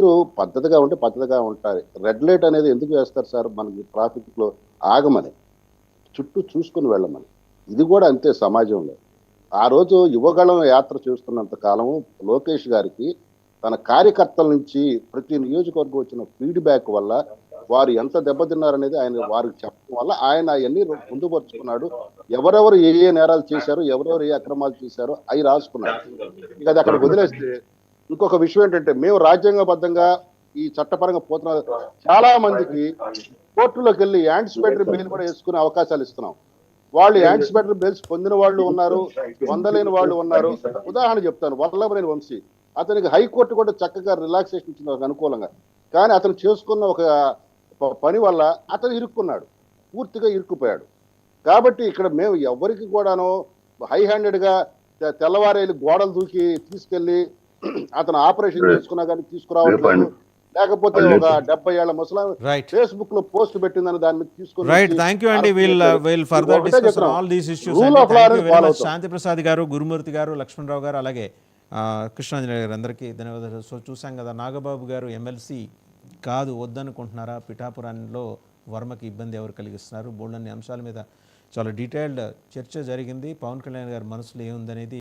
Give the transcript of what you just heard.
మీరు పద్ధతిగా ఉంటే పద్ధతిగా ఉంటారు. రెడ్ లైట్ అనేది ఎందుకు వేస్తారు సార్? మనకి ట్రాఫిక్‌లో ఆగమని. చుట్టూ చూసుకొని వెళ్ళమని. ఇది గూడా అంతే సమాజంలో. ఆ రోజు యువగళం యాత్ర చేస్తున్నంత కాలం లోకేష్ గారికి తన కార్యకర్తల నుంచి ప్రతి నియోజకవర్గం వచ్చిన ఫీడ్‌బ్యాక్ వల్ల వారు ఎంత దెబ్బతిన్నారనేది ఆయన వారికి చెప్పడం వల్ల ఆయన అయన్నీ పొందుపరుచుకున్నాడు. ఎవరెవరు ఏ నేరాలు చేశారో, ఎవరెవరు ఏ అక్రమాలు చేశారో అయి రాసుకున్నాడు. ఇక అది అక్కడికి వదిలేస్తే ఇంకొక విషయం ఏంటంటే మేము రాజ్యాంగబద్ధంగా ఈ చట్టపరంగా పోతున్న చాలా మందికి కోర్టులోకెళ్ళి యాంటిసిపేటరీ బెయిల్ కూడా యేసుకునే అవకాశాలు ఇస్తున్నాం. వాళ్ళు యాంటిసిపేటరీ బెయిల్స్ పొందిన వాళ్ళు ఉన్నారు, పొందలేని వాళ్ళు ఉన్నారు. ఉదాహరణ చెప్తాను. వల్లభనేని వంశీ. అతనికి హైకోర్టు కూడా చక్కగా రిలాక్సేషన్ ఇచ్చింది ఒక అనుకూలంగా. కానీ అతను చేసుకున్న ఒక పని వల్ల అతను ఇరుక్కున్నాడు. పూర్తిగా ఇరుక్కుపోయాడు. కాబట్టి ఇక్కడ మేము ఎవ్వరికి కూడాను హై హ్యాండెడ్‌గా తెల్లవారేలి గోడలు దూకి తీసుకెళ్ళి అతను ఆపరేషన్ చేసుకున్నా గాని తీసుకురావట్లేదు. లేకపోతే ఒక 70 ఏళ్ల ముసలామె రైట్ ఫేస్‌బుక్‌లో పోస్ట్ పెట్టిందని దాని మీద తీసుకొని రైట్ థ్యాంక్ యూ అండి. విల్ ఫర్దర్ ఒకటే డిస్కస్ చెప్తున్నాం. ఆల్ దీస్ ఇష్యూస్ రూల్ అండి. ఆఫ్ లా థ్యాంక్ యూ అనేది వెరీ ఫాలో మచ్ అవుతాం. శాంతి ప్రసాద్ గారు, గురుమూర్తి గారు, లక్ష్మణరావు గారు, అలాగే కృష్ణాంజనేయ గారు, అందరికీ ధన్యవాదాలు. సో చూసాం కదా, నాగబాబు గారు ఎమ్మెల్సీ కాదు వద్దనుకుంటున్నారా, పిఠాపురంలో వర్మకి ఇబ్బంది ఎవరు కలిగిస్తున్నారు, బోల్డన్ని అంశాల మీద చాలా డీటెయిల్డ్ చర్చ జరిగింది. పవన్ కళ్యాణ్ గారి మనసులో ఏముందనేది